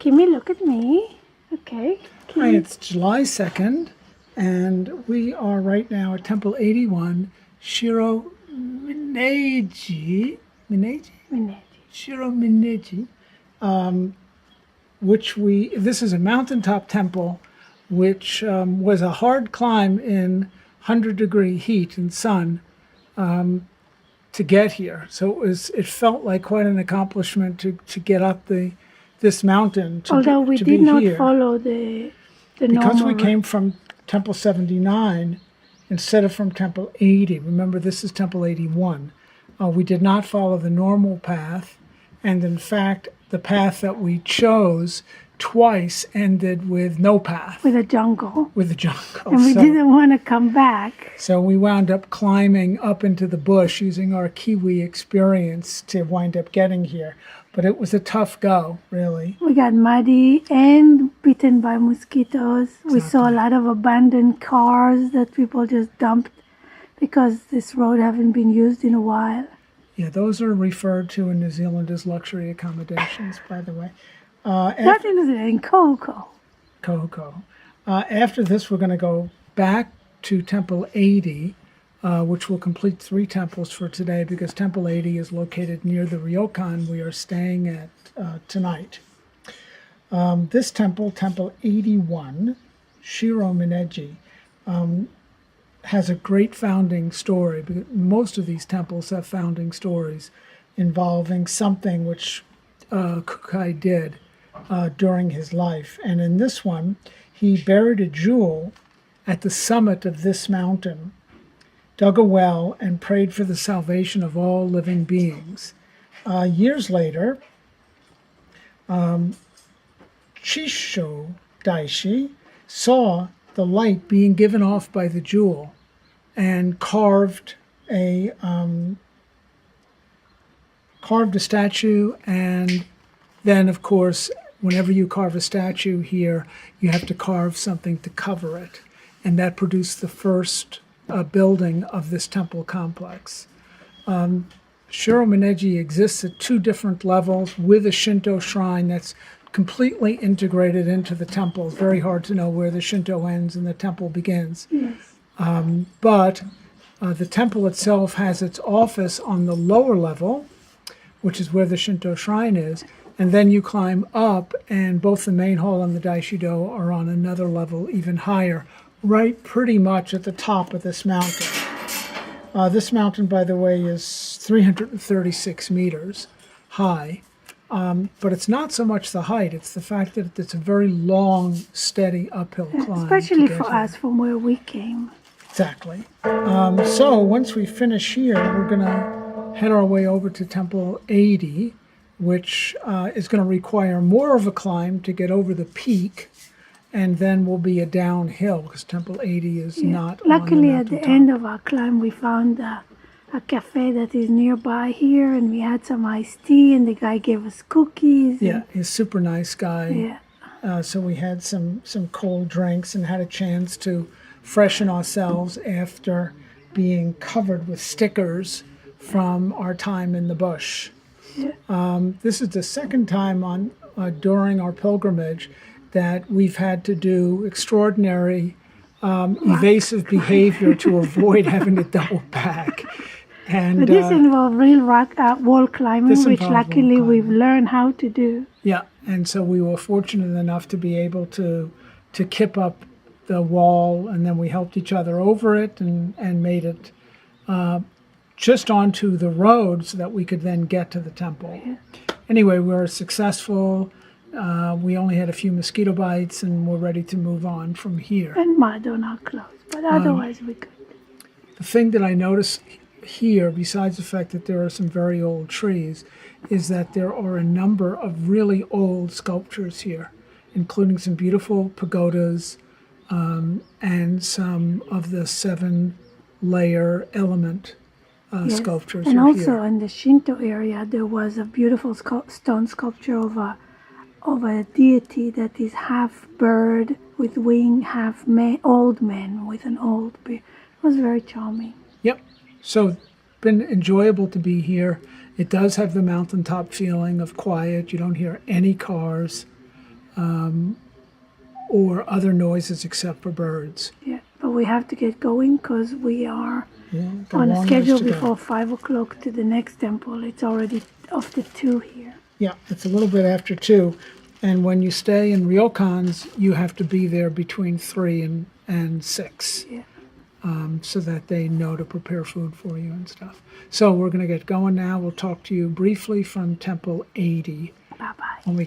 Kimi, look at me. Okay. Hi, it's July 2nd, and we are right now at Temple 81, Shiro Mineji, Shiro Mineji, this is a mountaintop temple, which was a hard climb in 100-degree heat and sun to get here. So it felt like quite an accomplishment to get up this mountain. Although we did not follow the because we came from Temple 79 instead of from Temple 80. Remember, this is Temple 81. We did not follow the normal path, and in fact, the path that we chose twice ended with no path. With a jungle. With a jungle. And we didn't want to come back. So we wound up climbing up into the bush using our Kiwi experience to wind up getting here. But it was a tough go, really. We got muddy and bitten by mosquitoes. Exactly. We saw a lot of abandoned cars that people just dumped because this road haven't been used in a while. Yeah, those are referred to in New Zealand as luxury accommodations, by the way. Not in Kohoko. Kohoko. After this, we're going to go back to Temple 80, which will complete 3 temples for today because Temple 80 is located near the ryokan we are staying at tonight. This temple, Temple 81, Shiro Mineji, has a great founding story. Because most of these temples have founding stories involving something which Kukai did during his life. And in this one, he buried a jewel at the summit of this mountain, dug a well, and prayed for the salvation of all living beings. Years later, Chisho Daishi saw the light being given off by the jewel and carved a statue. And then, of course, whenever you carve a statue here, you have to carve something to cover it. And that produced the first building of this temple complex. Shiro Mineji exists at 2 different levels with a Shinto shrine that's completely integrated into the temple. It's very hard to know where the Shinto ends and the temple begins. Yes. But the temple itself has its office on the lower level, which is where the Shinto shrine is, and then you climb up, and both the main hall and the Daishido are on another level even higher, right pretty much at the top of this mountain. This mountain, by the way, is 336 meters high. But it's not so much the height, it's the fact that it's a very long, steady uphill climb. Especially for us, from where we came. Exactly. So once we finish here, we're going to head our way over to Temple 80, which is going to require more of a climb to get over the peak, and then will be a downhill because Temple 80 is not on the mountaintop. Luckily, at the end of our climb, we found a cafe that is nearby here, and we had some iced tea, and the guy gave us cookies. Yeah, he's a super nice guy. Yeah. So we had some cold drinks and had a chance to freshen ourselves after being covered with stickers from our time in the bush. Yeah. This is the second time during our pilgrimage that we've had to do extraordinary evasive behavior to avoid having to double back. But this involved real rock wall climbing, which luckily we've learned how to do. Yeah, and so we were fortunate enough to be able to kip up the wall, and then we helped each other over it and made it just onto the road so that we could then get to the temple. Yeah. Anyway, we were successful. We only had a few mosquito bites, and we're ready to move on from here. And mud on our clothes, but otherwise we could. The thing that I noticed here, besides the fact that there are some very old trees, is that there are a number of really old sculptures here, including some beautiful pagodas and some of the 7-layer element sculptures. And also here. in the Shinto area, there was a beautiful stone sculpture of a deity that is half bird with wing, half old man with an old beard. It was very charming. Yep. So been enjoyable to be here. It does have the mountaintop feeling of quiet. You don't hear any cars. or other noises except for birds. Yeah, but we have to get going because we are Yeah, got on a long schedule ways to go. before 5 o'clock to the next temple. It's already after 2 here. Yeah, it's a little bit after 2. And when you stay in ryokans, you have to be there between 3 and 6. Yeah. So that they know to prepare food for you and stuff. So we're going to get going now. We'll talk to you briefly from Temple 80 Bye-bye. when we